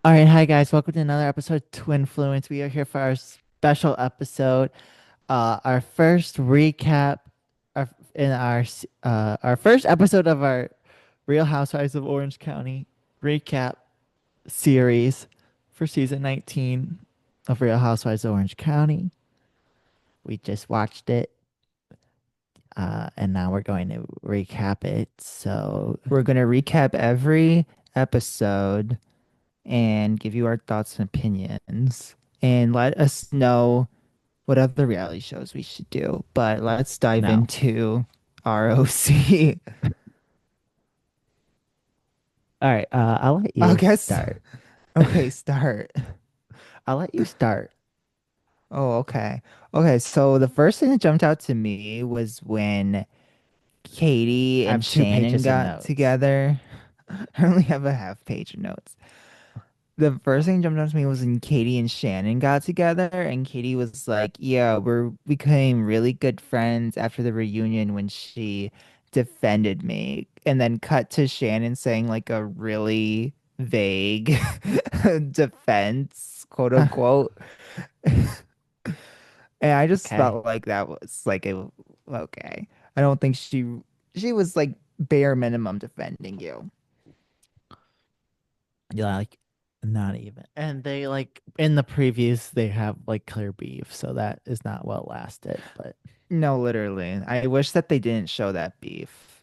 All right, hi guys. Welcome to another episode of Twinfluenced. We are here for our special episode, our first recap, our first episode of our Real Housewives of Orange County recap series for season 19 of Real Housewives of Orange County. We just watched it, and now we're going to recap it. So, We're going to recap every episode and give you our thoughts and opinions and let us know what other reality shows we should do. But let's dive no. into ROC. All right, I'll let I you guess, start. okay, start. I'll let you start. Oh, okay. Okay, so the first thing that jumped out to me was when Katie I and have two Shannon pages of got notes. together. I only have a half page of notes. The first thing jumped out to me was when Katie and Shannon got together, and Katie was like, "Yeah, we became really good friends after the reunion when she defended me." And then cut to Shannon saying like a really vague defense, quote unquote. And I just Okay. felt like that was like okay. I don't think she was like bare minimum defending you. Yeah, like not even. And they like in the previews they have like clear beef, so that is not well lasted. But No, literally. I wish that they didn't show that beef.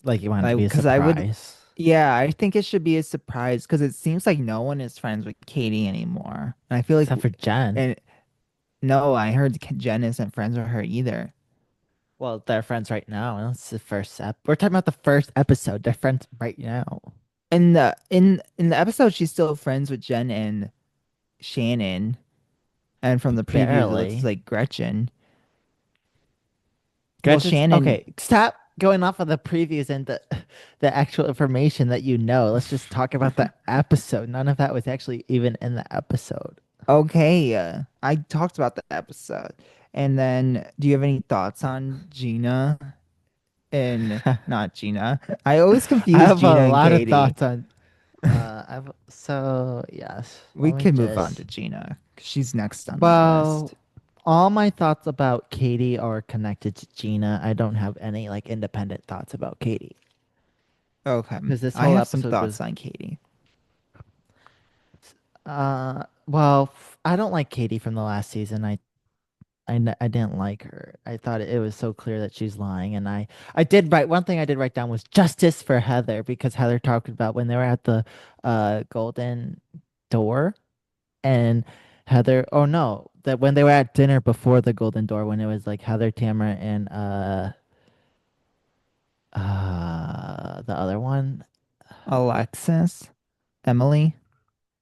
like you want it to Like, be a because I would, surprise. yeah, I think it should be a surprise because it seems like no one is friends with Katie anymore. And I feel like, Except for Jen. and no, I heard Jen isn't friends with her either. Well, they're friends right now. And it's the first we're talking about the first episode. They're friends right now. In the episode, she's still friends with Jen and Shannon, and from the previews, it looks Barely. like Gretchen. Well, Gretchen's Shannon, okay. Stop going off of the previews and the actual information that you know. Let's just talk about the episode. None of that was actually even in the episode. okay, I talked about the episode. And then, do you have any thoughts on Gina and not Gina? I always I confuse have a Gina and lot of Katie. thoughts on I've so yes. We Let me can move on just to Gina 'cause she's next on my well, list. all my thoughts about Katie are connected to Gina. I don't have any like independent thoughts about Katie Okay, because this I whole have some episode thoughts was on Katie. I don't like Katie from the last season. I didn't like her. I thought it was so clear that she's lying, and I did write one thing I did write down was justice for Heather because Heather talked about when they were at the Golden Door and Heather. Oh no, that when they were at dinner before the Golden Door when it was like Heather, Tamara, and the other one, Alexis, Emily,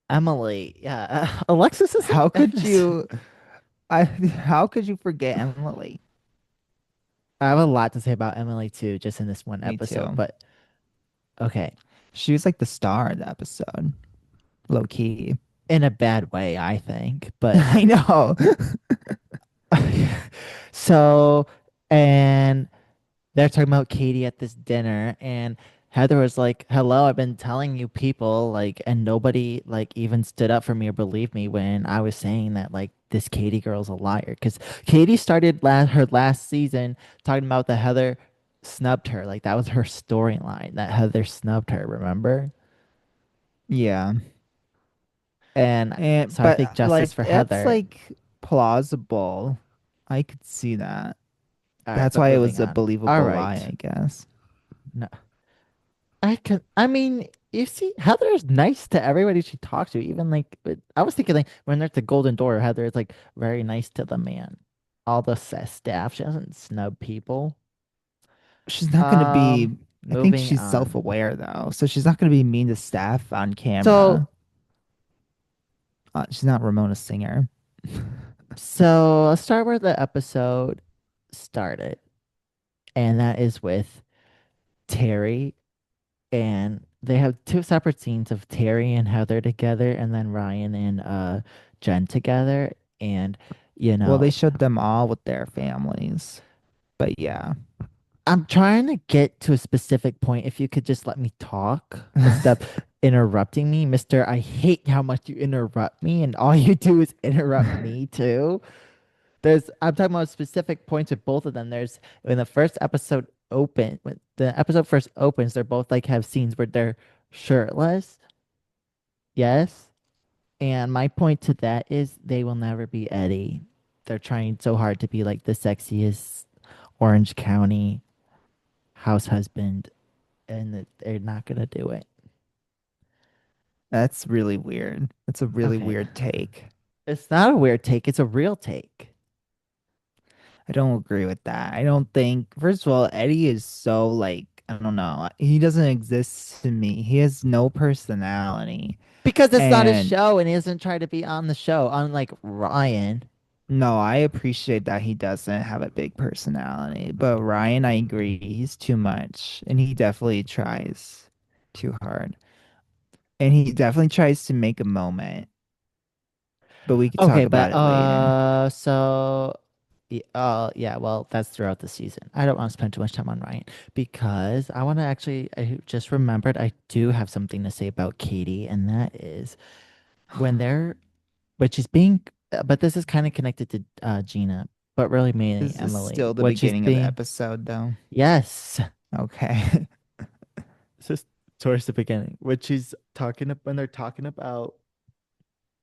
Emily. Yeah, Alexis isn't how in could this. you? I how could you forget Emily? I have a lot to say about Emily too, just in this one Me episode. too. But okay, She was like the star of the episode, low key. in a bad way, I think. But I know. so, and they're talking about Katie at this dinner, and Heather was like, "Hello, I've been telling you people like, and nobody like even stood up for me or believed me when I was saying that like this Katie girl's a liar." Because Katie started her last season talking about that Heather snubbed her, like that was her storyline that Heather snubbed her. Remember? Yeah. And And so I think but justice like for that's Heather. like plausible. I could see that. All right, That's but why it moving was a on. All believable lie, right. I guess. No, I can. I mean, you see, Heather is nice to everybody she talks to. Even like, I was thinking like when they're at the Golden Door, Heather is like very nice to the man, all the staff. She doesn't snub people. She's not going to be, I think Moving she's on. self-aware though. So she's not going to be mean to staff on So, camera. She's not Ramona Singer. so let's start where the episode started, and that is with Terry, and they have two separate scenes of Terry and Heather together, and then Ryan and Jen together, and you Well, they know. showed them all with their families. But yeah. I'm trying to get to a specific point. If you could just let me talk instead. interrupting me, Mister. I hate how much you interrupt me, and all you do is interrupt me too. I'm talking about specific points with both of them. There's when the first episode when the episode first opens, they're both like have scenes where they're shirtless. Yes. And my point to that is they will never be Eddie. They're trying so hard to be like the sexiest Orange County house husband, and they're not gonna do it. That's really weird. That's a really Okay. weird take. It's not a weird take, it's a real take. I don't agree with that. I don't think, first of all, Eddie is so like, I don't know. He doesn't exist to me. He has no personality. Because it's not a And show and he doesn't try to be on the show, unlike Ryan. no, I appreciate that he doesn't have a big personality. But Ryan, I agree. He's too much. And he definitely tries too hard. And he definitely tries to make a moment. But we could Okay, talk but about it later. yeah, well, that's throughout the season. I don't want to spend too much time on Ryan because I want to actually I just remembered I do have something to say about Katie, and that is when they're which is being but this is kind of connected to Gina, but really mainly Is this Emily. still the What she's beginning of the being episode, though? yes. Okay. It's just towards the beginning. What she's talking about when they're talking about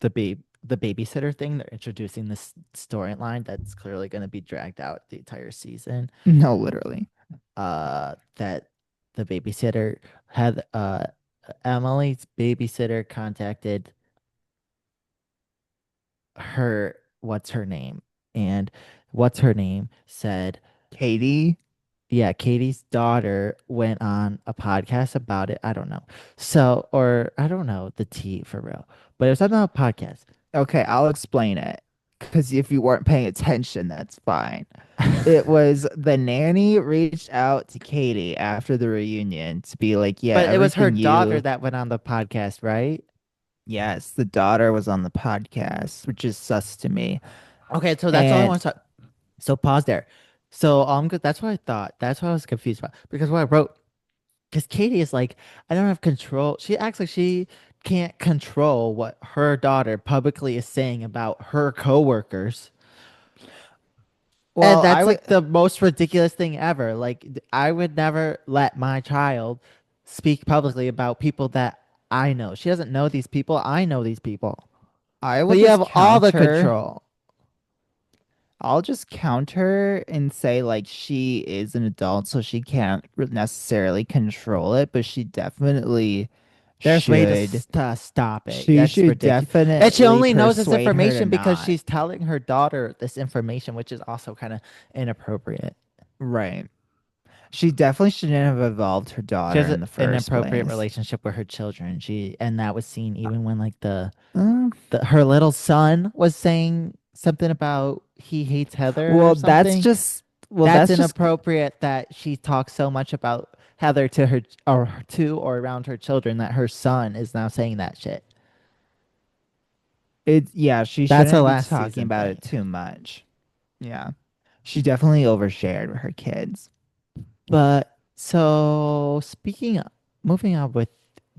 the babysitter thing, they're introducing this storyline that's clearly going to be dragged out the entire season. No, literally. That the babysitter had Emily's babysitter contacted her what's her name and what's her name said Katie. yeah, Katie's daughter went on a podcast about it. I don't know. So, or I don't know the T for real, but it was something about podcast. Okay, I'll explain it. Because if you weren't paying attention, that's fine. It was the nanny reached out to Katie after the reunion to be like, yeah, But it was her everything daughter you. that went on the podcast, right? Yes, the daughter was on the podcast, which is sus to me. Okay, so that's all I And want to. So pause there. So good. That's what I thought. That's what I was confused about because what I wrote, because Katie is like, I don't have control. She acts like she can't control what her daughter publicly is saying about her coworkers. And well, I that's would like the most ridiculous thing ever. Like, I would never let my child speak publicly about people that I know. She doesn't know these people. I know these people. I So will you have just all the counter. control. I'll just counter and say like she is an adult, so she can't necessarily control it, but she definitely There's way to should. stop it. She That's should ridiculous. And she definitely only knows this persuade her to information because not. she's telling her daughter this information, which is also kind of inappropriate. Right. She definitely shouldn't have involved her She daughter has in the an first inappropriate place. relationship with her children. And that was seen even when like Uh, her little son was saying something about he hates Heather or well, that's something. just well, That's that's just inappropriate that she talks so much about Heather to her or around her children that her son is now saying that shit. it. Yeah, she That's a shouldn't be last talking season about thing. it too much. Yeah, she definitely overshared with her kids. But so moving on with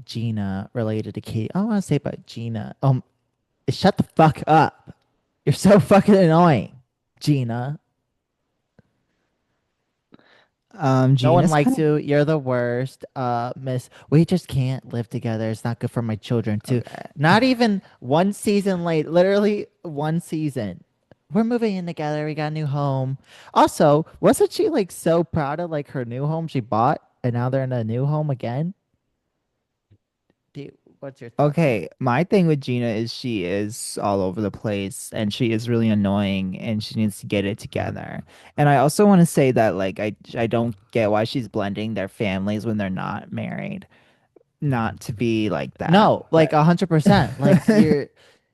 Gina related to Katie, I want to say about Gina. Shut the fuck up. You're so fucking annoying, Gina. No one Gina's likes kind you. You're the worst. Miss, we just can't live together. It's not good for my children of too. Not even one season late, literally one season. We're moving in together. We got a new home. Also, wasn't she like so proud of like her new home she bought and now they're in a new home again? What's your thoughts on okay. that? My thing with Gina is she is all over the place and she is really annoying and she needs to get it together. And I also want to say that like I don't get why she's blending their families when they're not married. Not to be like that, No, like but 100%. Like you're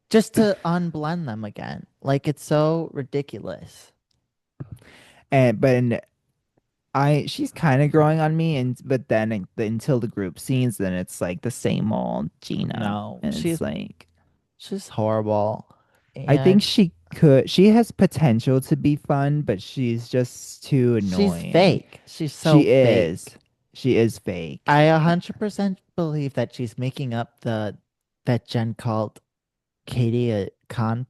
just to unblend them again. Like it's so ridiculous. but I she's kind of growing on me and but then until the group scenes then it's like the same old Gina No, and it's like she's horrible. I think And she has potential to be fun but she's just too she's annoying. fake. She's so She is. fake. She is fake. I 100% believe that she's making up that Jen called Katie a con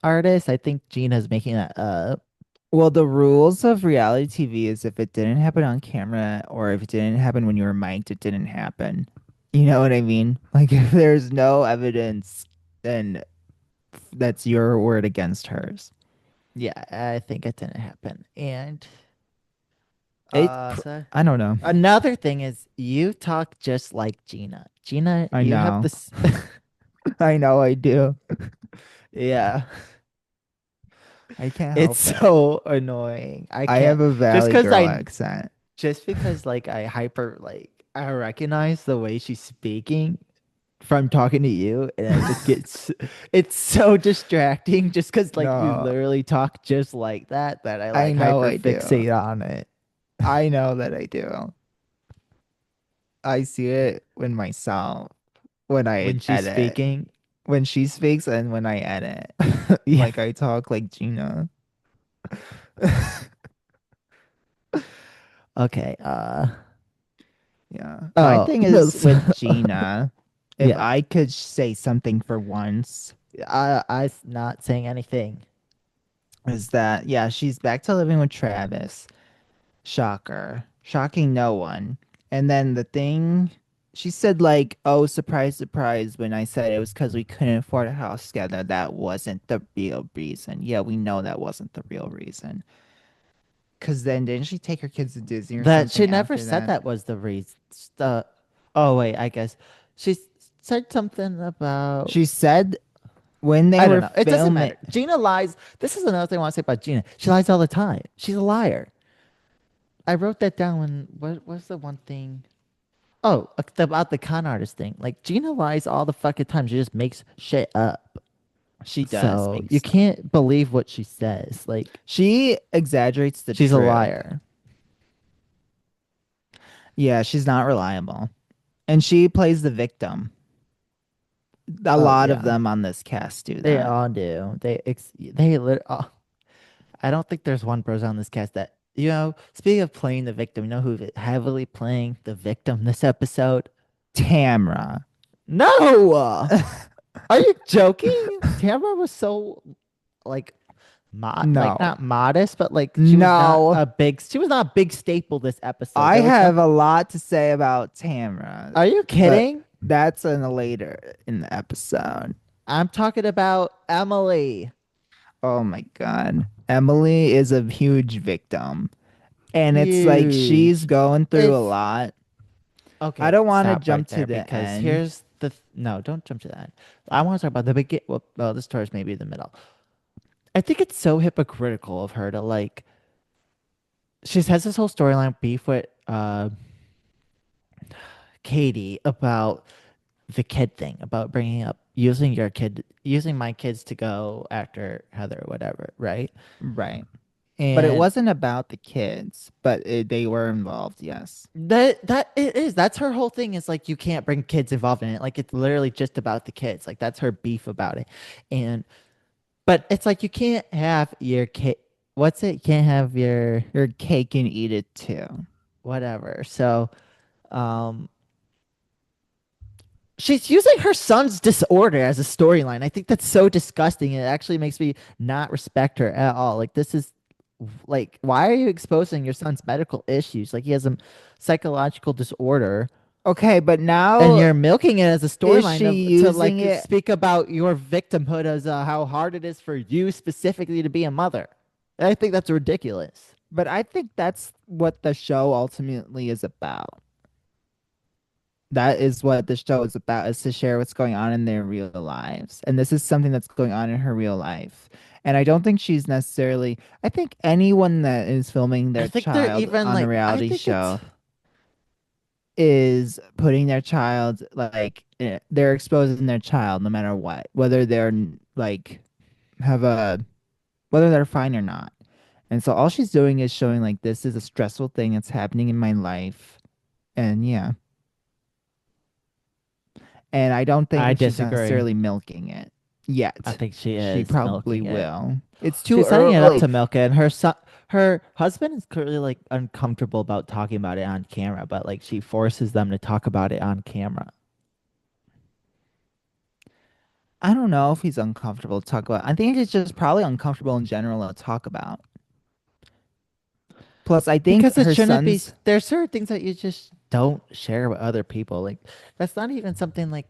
artist. I think Gina's making that up. Well, the rules of reality TV is if it didn't happen on camera or if it didn't happen when you were mic'd, it didn't happen. You know what I mean? Like if there's no evidence, then that's your word against hers. Yeah, I think it didn't happen. And It, so I don't know. another thing is you talk just like Gina. Gina, I you have know. this I know I do. yeah. I can't It's help it. so annoying. I I can't have a just Valley because Girl I accent. just because like I recognize the way she's speaking from talking to you and I just get it's so distracting just because like you No, literally talk just like that I I like know hyper I do. fixate on it I know that I do. I see it when myself when I when she's edit. speaking. When she speaks and when I edit. Yeah. Like I talk like Gina. Okay. Yeah. My Oh, thing is so, with Gina, if yeah. I could say something for once, I not saying anything. is that yeah, she's back to living with Travis. Shocker. Shocking no one. And then the thing she said like, "Oh, surprise, surprise," when I said it was because we couldn't afford a house together. That wasn't the real reason. Yeah, we know that wasn't the real reason. Cause then didn't she take her kids to Disney or That something she never after said that? that was the reason. The oh wait, I guess she said something about She said when they I don't were know. It doesn't filming matter. Gina lies. This is another thing I want to say about Gina. She lies all the time. She's a liar. I wrote that down when what was the one thing? Oh, about the con artist thing. Like Gina lies all the fucking time. She just makes shit up. she does So make you stuff. can't believe what she says. Like She exaggerates the she's a truth. liar. Yeah, she's not reliable. And she plays the victim. A Oh lot of yeah, them on this cast do they that. all do. Oh, I don't think there's one person on this cast that Speaking of playing the victim, you know who heavily playing the victim this episode? Tamra. No, are you joking? Tamara was so like like No. not modest, but like No. she was not a big staple this episode. I There was have some. a lot to say about Tamra, Are you but kidding? that's in a later in the episode. I'm talking about Emily. Oh my God. Emily is a huge victim. And it's like she's Huge. going through a It's lot. I okay. don't want to Stop right jump to there the because end. here's no, don't jump to that. I want to talk about the begin. Well, this story's maybe the middle. I think it's so hypocritical of her to like. She has this whole storyline beef with Katie about the kid thing, about bringing up using my kids to go after Heather or whatever, right? Right. But it And wasn't about the kids, but they were involved, yes. that it is. That's her whole thing is like you can't bring kids involved in it. Like it's literally just about the kids. Like that's her beef about it. And but it's like you can't have your kid. What's it? You can't have your Your cake and eat it too. whatever. So, um, she's using her son's disorder as a storyline. I think that's so disgusting. It actually makes me not respect her at all. Like this is like why are you exposing your son's medical issues? Like he has a psychological disorder Okay, but and now you're milking it as a is storyline she to using like it? speak about your victimhood as how hard it is for you specifically to be a mother. I think that's ridiculous. But I think that's what the show ultimately is about. That is what the show is about, is to share what's going on in their real lives. And this is something that's going on in her real life. And I don't think she's necessarily, I think anyone that is filming I their think they're child even on a like I reality think it's show is putting their child, like, they're exposing their child no matter what, whether they're like, have a, whether they're fine or not. And so all she's doing is showing, like, this is a stressful thing that's happening in my life. And yeah. And I don't I think she's disagree. necessarily milking it. I Yet. think she She is probably milking it. will. It's too She's setting it up to early. milk it, and her husband is clearly like uncomfortable about talking about it on camera, but like she forces them to talk about it on camera. I don't know if he's uncomfortable to talk about. I think he's just probably uncomfortable in general to talk about. Plus, I think Because it her shouldn't be, son's, there's certain things that you just don't share with other people. Like, that's not even something like,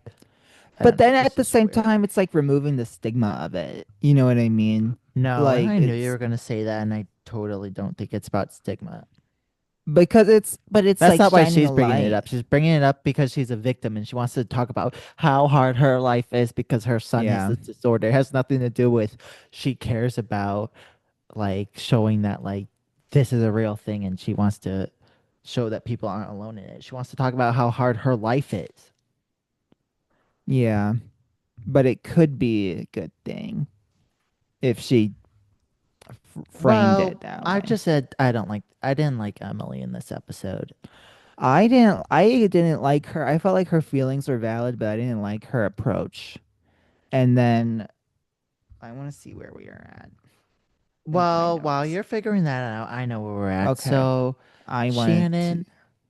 I but don't know, then it's at the just same weird. time, it's like removing the stigma of it. You know what I mean? No, and Like I knew you it's were going to say that, and I totally don't think it's about stigma. but it's That's like not why shining she's a bringing it light. up. She's bringing it up because she's a victim and she wants to talk about how hard her life is because her son has Yeah. this disorder. It has nothing to do with she cares about like showing that like this is a real thing and she wants to show that people aren't alone in it. She wants to talk about how hard her life is. Yeah. But it could be a good thing if she framed it Well, that I way. just said I didn't like Emily in this episode. I didn't like her. I felt like her feelings were valid, but I didn't like her approach. And then I want to see where we are at in my Well, while notes. you're figuring that out, I know where we're at. Okay. So I wanted to Shannon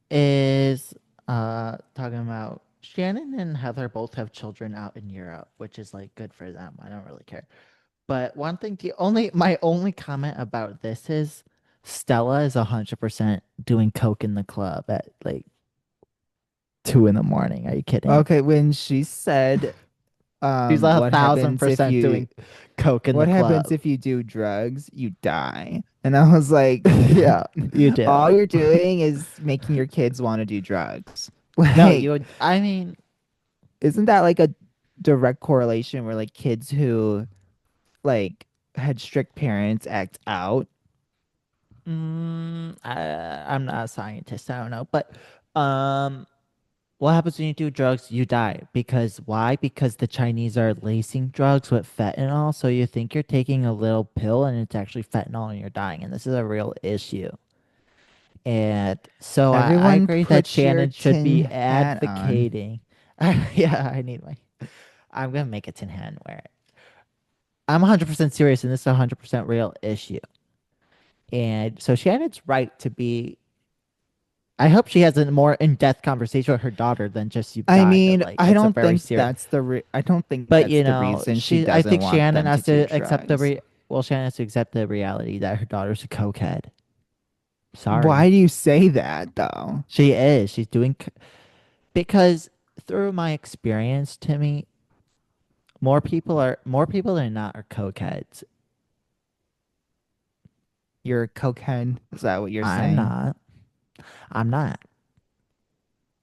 is talking about Shannon and Heather both have children out in Europe, which is like good for them. I don't really care. But one thing, the only my only comment about this is Stella is 100% doing coke in the club at like 2 in the morning. Are you kidding? Okay, when she said She's a what thousand happens if percent you doing coke in the what happens club. if you do drugs? You die. And I was like, Yeah, you do. all you're doing is making your kids want to do drugs. No, you Like, would. I mean, isn't that like a direct correlation where like kids who like had strict parents act out? I'm not a scientist. I don't know, but um, what happens when you do drugs? You die. Because why? Because the Chinese are lacing drugs with fentanyl. So you think you're taking a little pill and it's actually fentanyl and you're dying. And this is a real issue. And so I Everyone agree that put your Shannon should tin be hat on. advocating. Yeah, I need my. I'm gonna make a tin hand wear it. I'm 100% serious, and this is a 100% real issue. And so Shannon's right to be. I hope she has a more in-depth conversation with her daughter than just "you I died." mean, Like it's a very serious. I don't think But that's you the know, reason she I doesn't think want Shannon them to has do to accept drugs. well, Shannon has to accept the reality that her daughter's a cokehead. Why Sorry, do you say that though? she is. She's doing because through my experience, Timmy, more people than not are cokeheads. You're a cokehead. Is that what you're I'm saying? not. I'm not.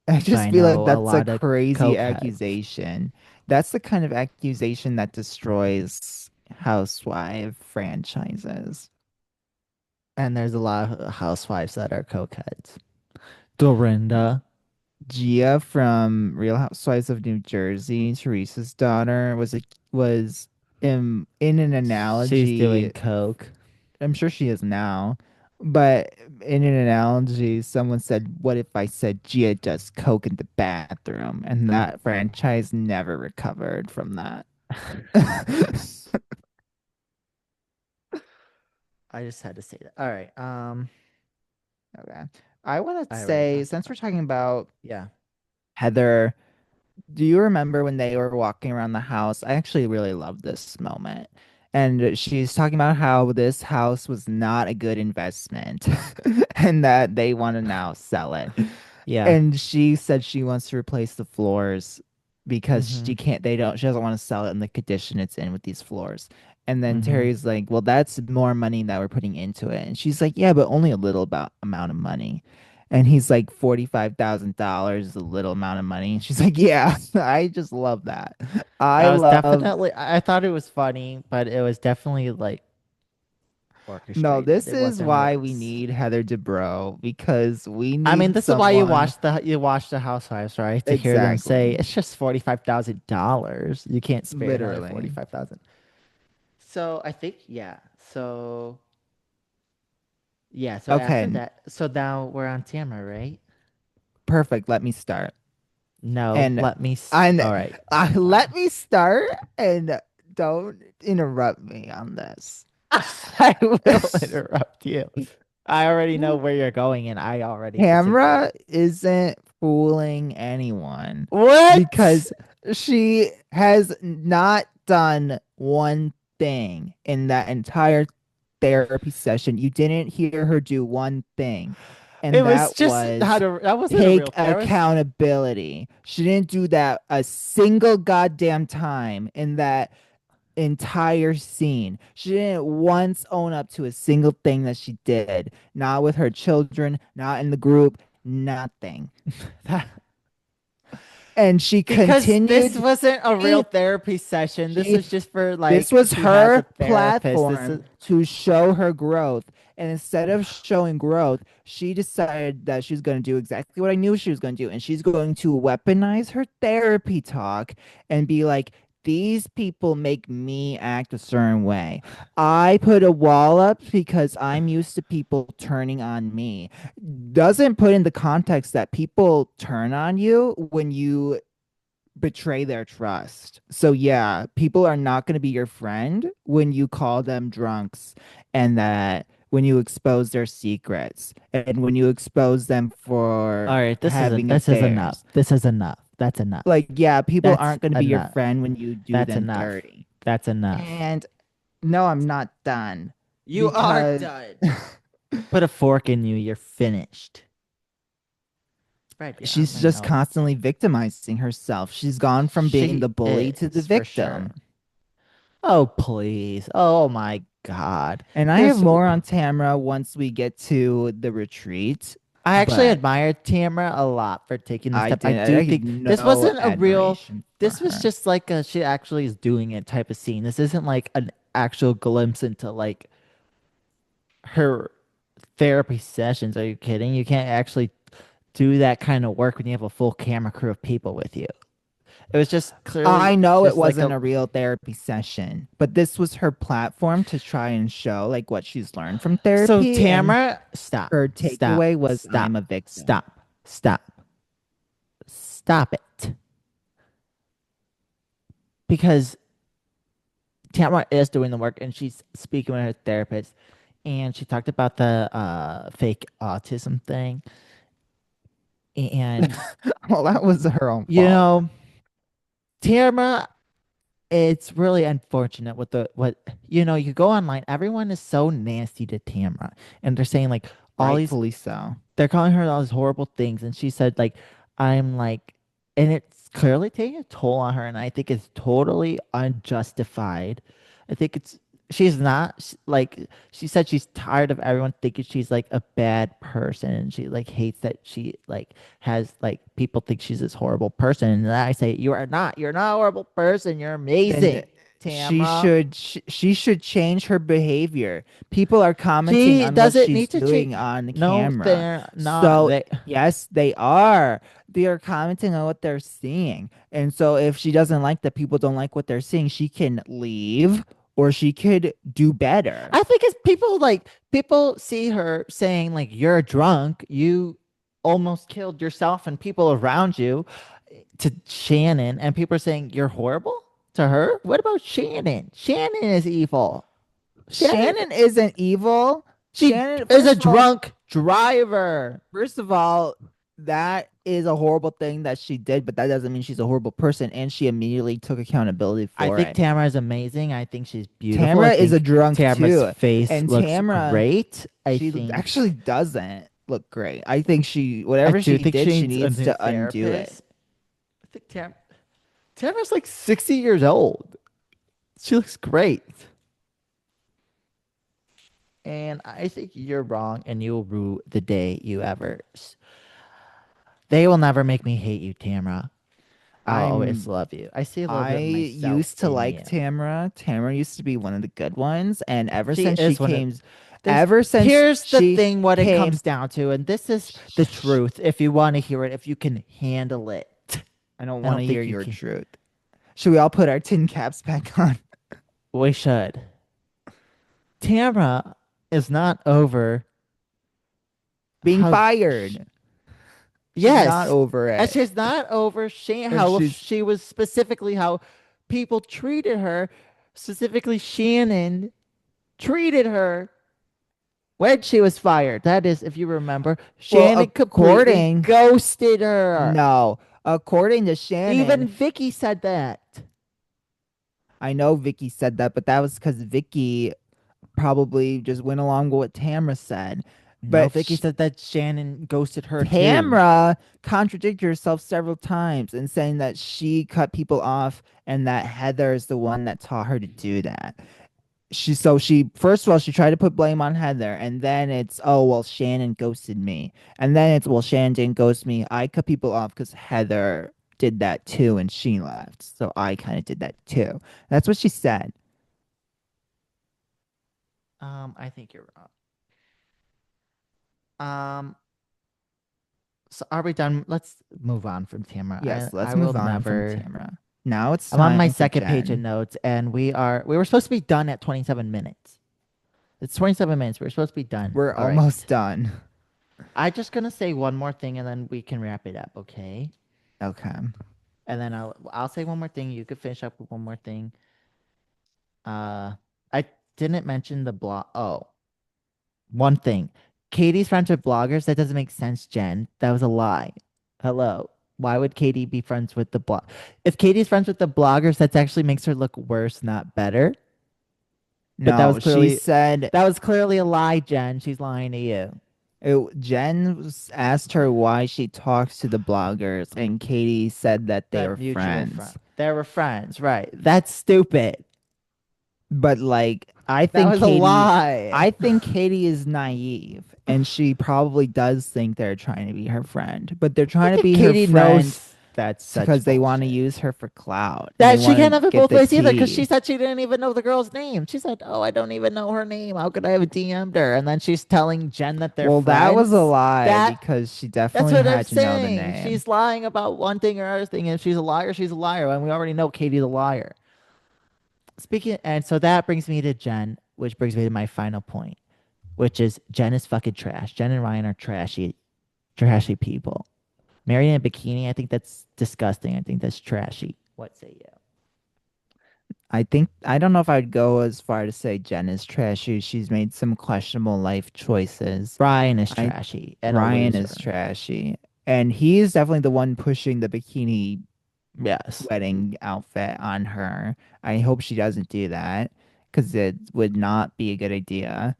I But just I feel like know a that's a lot of crazy cokeheads, accusation. That's the kind of accusation that destroys housewife franchises. and there's a lot of housewives that are cokeheads. Dorinda, Gia from Real Housewives of New Jersey, Teresa's daughter, was in an she's doing analogy. coke. I'm sure she is now, but in an analogy, someone said, "What if I said Gia does coke in the bathroom?" And that franchise never recovered from that. I just had to say that. All right. Okay. I want to I already say, talked since we're about. talking about Yeah. Heather, do you remember when they were walking around the house? I actually really love this moment. And she's talking about how this house was not a good investment and that they want to now sell it. Yeah. And she said she wants to replace the floors because Mm-hmm. she doesn't want to sell it in the condition it's in with these floors. And then Mm-hmm. Terry's like, well, that's more money that we're putting into it. And she's like, yeah, but only a little about amount of money. And he's like, $45,000 is a little amount of money. And she's like, yeah, I just love that. I That was love, definitely. I thought it was funny, but it was definitely like no, orchestrated. this It is wasn't why like. we need Heather Dubrow because we I mean, need this is why someone. you watch the Housewives, right? To hear them say Exactly. it's just $45,000. You can't spare another Literally. 45,000. So I think yeah. So yeah. So after Okay, that, so now we're on Tamara, right? perfect. Let me start. No, And let me. and All right, let fine. me start and don't interrupt me on this. I will interrupt you. I already know where you're going, and I already disagree. Tamra isn't fooling anyone What? because she has not done one thing in that entire therapy session. You didn't hear her do one thing, It and was that just how was to. That wasn't a take real therapist. accountability. She didn't do that a single goddamn time in that entire scene. She didn't once own up to a single thing that she did. Not with her children, not in the group, nothing. That, And she because this continued. wasn't a real She, therapy session. This she was just for This like was she has a her therapist. This is platform to show her growth. And instead of showing growth, she decided that she's going to do exactly what I knew she was going to do. And she's going to weaponize her therapy talk and be like, these people make me act a certain way. I put a wall up because I'm used to people turning on me. Doesn't put in the context that people turn on you when you betray their trust. So yeah, people are not going to be your friend when you call them drunks and that when you expose their secrets and when you expose them all for right. having This is enough. affairs. This is enough. That's enough. Like yeah, people That's aren't going to be your enough. friend when you do That's them enough. dirty. That's enough. And no, I'm not done You are because done. Put a fork in you. You're finished. Spread your arm she's my just nose. constantly victimizing herself. She's gone from being the She bully to the is for victim. sure. Oh, please. Oh my God. And I have There's more on Tamra once we get to the retreat, I actually but admire Tamara a lot for taking the step. I I do have think this no wasn't a real, admiration for this was her. just like a she actually is doing it type of scene. This isn't like an actual glimpse into like her therapy sessions. Are you kidding? You can't actually do that kind of work when you have a full camera crew of people with you. It was just I clearly know it just like wasn't a a real therapy session, but this was her platform to try and show like what she's learned from so therapy, and Tamara, stop, her stop, takeaway was I'm stop, a victim. stop, stop, stop it. Because Tamara is doing the work and she's speaking with her therapist and she talked about the fake autism thing and Well, that was her own you fault. know Tamara, it's really unfortunate with the what you go online, everyone is so nasty to Tamara and they're saying like all these Rightfully so. they're calling her all these horrible things and she said like I'm like and it's clearly taking a toll on her and I think it's totally unjustified. I think it's she's not like she said she's tired of everyone thinking she's like a bad person and she like hates that she like has like people think she's this horrible person and I say you're not a horrible person, you're Then amazing, Tamara. she should change her behavior. People are commenting She on what doesn't she's need to change. doing on No, camera. they're not. So, They yes, they are. They are commenting on what they're seeing. And so if she doesn't like that people don't like what they're seeing, she can leave or she could do better. I think it's people like people see her saying like you're drunk, you almost killed yourself and people around you to Shannon, and people are saying you're horrible to her. What about Shannon? Shannon is evil. Shannon, Shannon isn't evil. she Shannon, is a drunk driver. first of all, that is a horrible thing that she did, but that doesn't mean she's a horrible person. And she immediately took accountability I for think it. Tamara is amazing. I think she's beautiful. I Tamara is a think drunk Tamara's too. face And looks Tamara, great. I she think actually doesn't look great. I think she, I whatever do she think did, she she needs a needs new to undo it. therapist. I think Tamara's like 60 years old. She looks great. And I think you're wrong and you'll rue the day you ever. They will never make me hate you, Tamara. I'll always I'm love you. I see a little I bit of myself used to in like you. Tamara. Tamara used to be one of the good ones, and She is one of this. ever since Here's the she thing what it came, comes down to, and this is the truth. If you want to hear it, if you can handle it. I don't I want to don't hear think you your can. truth. Should we all put our tin caps back on? We should. Tamara is not over Being how fired. She's not yes, over and it. she's not over And how she's she was specifically how people treated her. specifically Shannon, treated her when she was fired. That is, if you remember, Well, Shannon completely ghosted her. no, according to Even Shannon, Vicky said that. I know Vicky said that, but that was because Vicky probably just went along with what Tamra said. No, But Vicky said that Shannon ghosted her too. Tamra contradicted herself several times in saying that she cut people off and that Heather is the one that taught her to do that. She first of all she tried to put blame on Heather, and then it's, oh well, Shannon ghosted me, and then it's, well, Shannon didn't ghost me, I cut people off because Heather did that too and she left, so I kind of did that too. That's what she said. I think you're wrong. Um, so are we done? Let's move on from Tamara. Yes, I let's will move on from never. Tamra. Now it's I'm on my time for second page of Jen. notes, and we were supposed to be done at 27 minutes. It's 27 minutes. We're supposed to be done. We're All right. almost done. I'm just gonna say one more thing, and then we can wrap it up, okay? Okay. And then I'll say one more thing. You could finish up with one more thing. I didn't mention the blog. Oh, one thing. Katie's friends with bloggers. That doesn't make sense, Jen. That was a lie. Hello. Why would Katie be friends with the blog? If Katie's friends with the bloggers, that actually makes her look worse, not better. But No, she said that was clearly a lie, Jen. She's lying to you. Asked her why she talks to the bloggers, and Katie said that they That were mutual friend. friends. They were friends, right? That's stupid. But like, That was a lie. I think Katie is naive, and she probably does think they're trying to be her friend, but they're I trying to think be her Katie friend knows that's such because they want to bullshit. use her for clout and they That she want can't to have it get both the ways either, because she tea. said she didn't even know the girl's name. She said, "Oh, I don't even know her name. How could I have DM'd her?" And then she's telling Jen that they're Well, that was a friends. lie That because she that's definitely what I'm had to know the saying. name. She's lying about one thing or other thing, and if she's a liar, she's a liar. And we already know Katie's a liar. Speaking, and so that brings me to Jen, which brings me to my final point, which is Jen is fucking trash. Jen and Ryan are trashy, trashy people. Married in a bikini, I think that's disgusting. I think that's trashy. What say you? I don't know if I'd go as far to say Jen is trashy. She's made some questionable life choices. Ryan is I trashy and a Ryan is loser. trashy. And he is definitely the one pushing the bikini Yes. wedding outfit on her. I hope she doesn't do that because it would not be a good idea.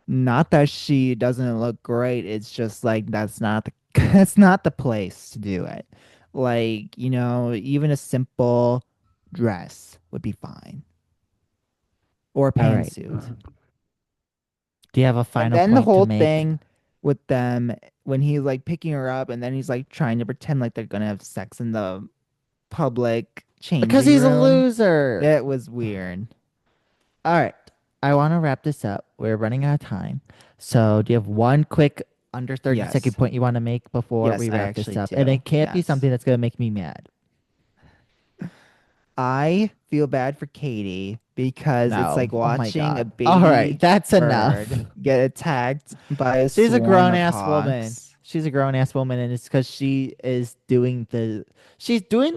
Not that she doesn't look great, it's just like that's not the that's not the place to do it. Like, even a simple dress would be fine. Or a All right. pantsuit. Do you have a And final then the point to whole make? thing with them when he's like picking her up and then he's like trying to pretend like they're gonna have sex in the public Because changing he's a room. loser. That was weird. All right. I want to wrap this up. We're running out of time. So, do you have one quick under 30-second Yes. point you want to make before Yes, we I wrap this actually up? And do. it can't be Yes. something that's going to make me mad. I feel bad for Katie because it's No. like Oh my watching a God. All right. baby That's enough. bird get attacked by a She's a swarm grown of ass woman. hawks. She's a grown ass woman, and it's because she's doing the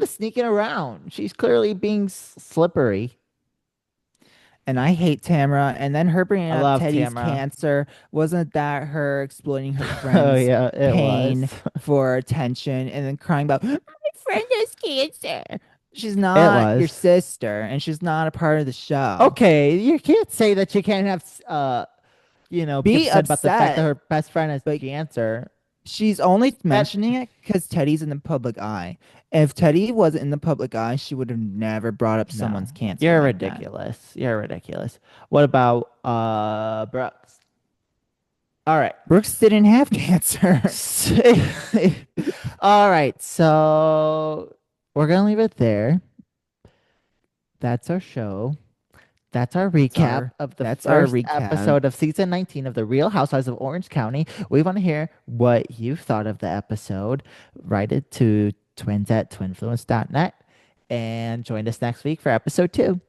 sneaking around. She's clearly being slippery. And I hate Tamara. And then her bringing I up love Teddy's Tamara. cancer, wasn't that her exploiting her Oh friend's yeah, it pain was. for attention and then crying about, my friend has cancer? She's It not your was. sister and she's not a part of the show. Okay, you can't say that you can't have get Be upset about the fact that upset, her best friend has but cancer. she's only That mentioning it because Teddy's in the public eye. If Teddy wasn't in the public eye, she would have never brought up no, someone's cancer you're like that. ridiculous. You're ridiculous. What about Brooks? All right. Brooks didn't have cancer. All right, so we're gonna leave it there. That's our show. That's our That's recap our of the that's our first recap. episode of season 19 of The Real Housewives of Orange County. We want to hear what you thought of the episode. Write it to twins at twinfluenced.net and join us next week for episode 2.